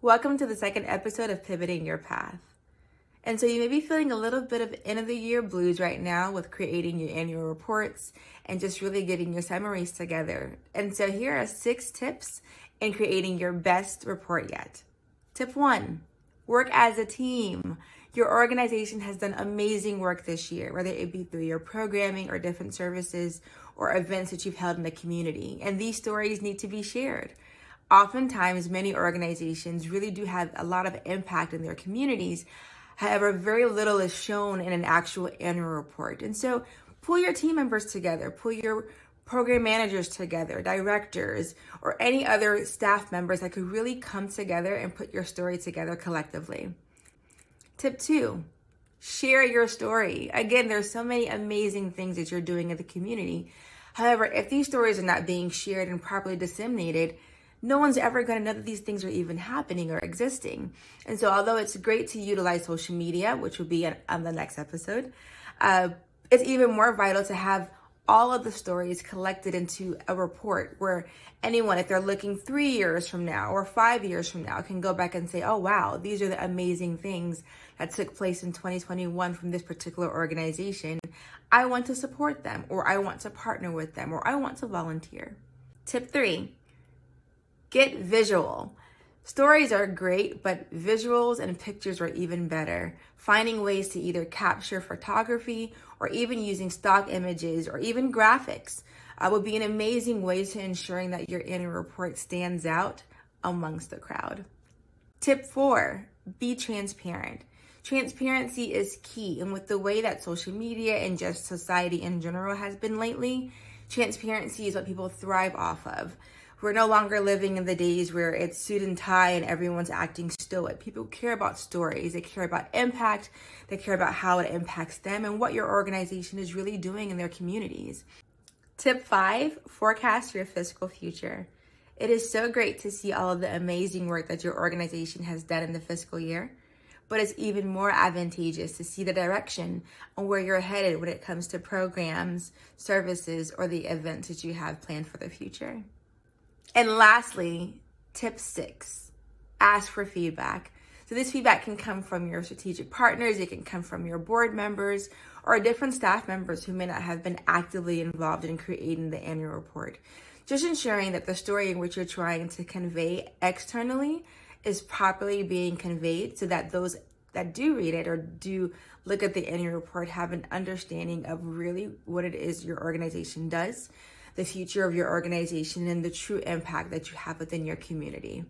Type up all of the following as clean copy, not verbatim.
Welcome to the second episode of Pivoting Your Path. And so you may be feeling a little bit of end of the year blues right now with creating your annual reports and just really getting your summaries together. And so here are 6 tips in creating your best report yet. Tip 1, work as a team. Your organization has done amazing work this year, whether it be through your programming or different services or events that you've held in the community. And these stories need to be shared. Oftentimes, many organizations really do have a lot of impact in their communities. However, very little is shown in an actual annual report. And so pull your team members together, pull your program managers together, directors, or any other staff members that could really come together and put your story together collectively. Tip 2, share your story. Again, there's so many amazing things that you're doing in the community. However, if these stories are not being shared and properly disseminated, no one's ever going to know that these things are even happening or existing. And so although it's great to utilize social media, which will be on the next episode, it's even more vital to have all of the stories collected into a report where anyone, if they're looking 3 years from now or 5 years from now, can go back and say, oh, wow, these are the amazing things that took place in 2021 from this particular organization. I want to support them, or I want to partner with them, or I want to volunteer. Tip 3, get visual. Stories are great, but visuals and pictures are even better. Finding ways to either capture photography or even using stock images or even graphics would be an amazing way to ensuring that your annual report stands out amongst the crowd. Tip 4, be transparent. Transparency is key, and with the way that social media and just society in general has been lately, transparency is what people thrive off of. We're no longer living in the days where it's suit and tie and everyone's acting stoic. People care about stories. They care about impact. They care about how it impacts them and what your organization is really doing in their communities. Tip 5, forecast your fiscal future. It is so great to see all of the amazing work that your organization has done in the fiscal year, but it's even more advantageous to see the direction on where you're headed when it comes to programs, services, or the events that you have planned for the future. And lastly, tip 6, ask for feedback. So this feedback can come from your strategic partners, it can come from your board members, or different staff members who may not have been actively involved in creating the annual report. Just ensuring that the story in which you're trying to convey externally is properly being conveyed so that those that do read it or do look at the annual report have an understanding of really what it is your organization does, the future of your organization, and the true impact that you have within your community.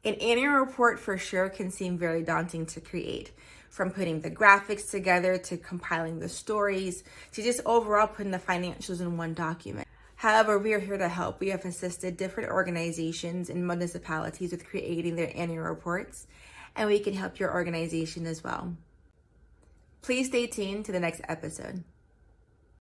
An annual report for sure can seem very daunting to create, from putting the graphics together to compiling the stories to just overall putting the financials in one document. However, we are here to help. We have assisted different organizations and municipalities with creating their annual reports, and we can help your organization as well. Please stay tuned to the next episode.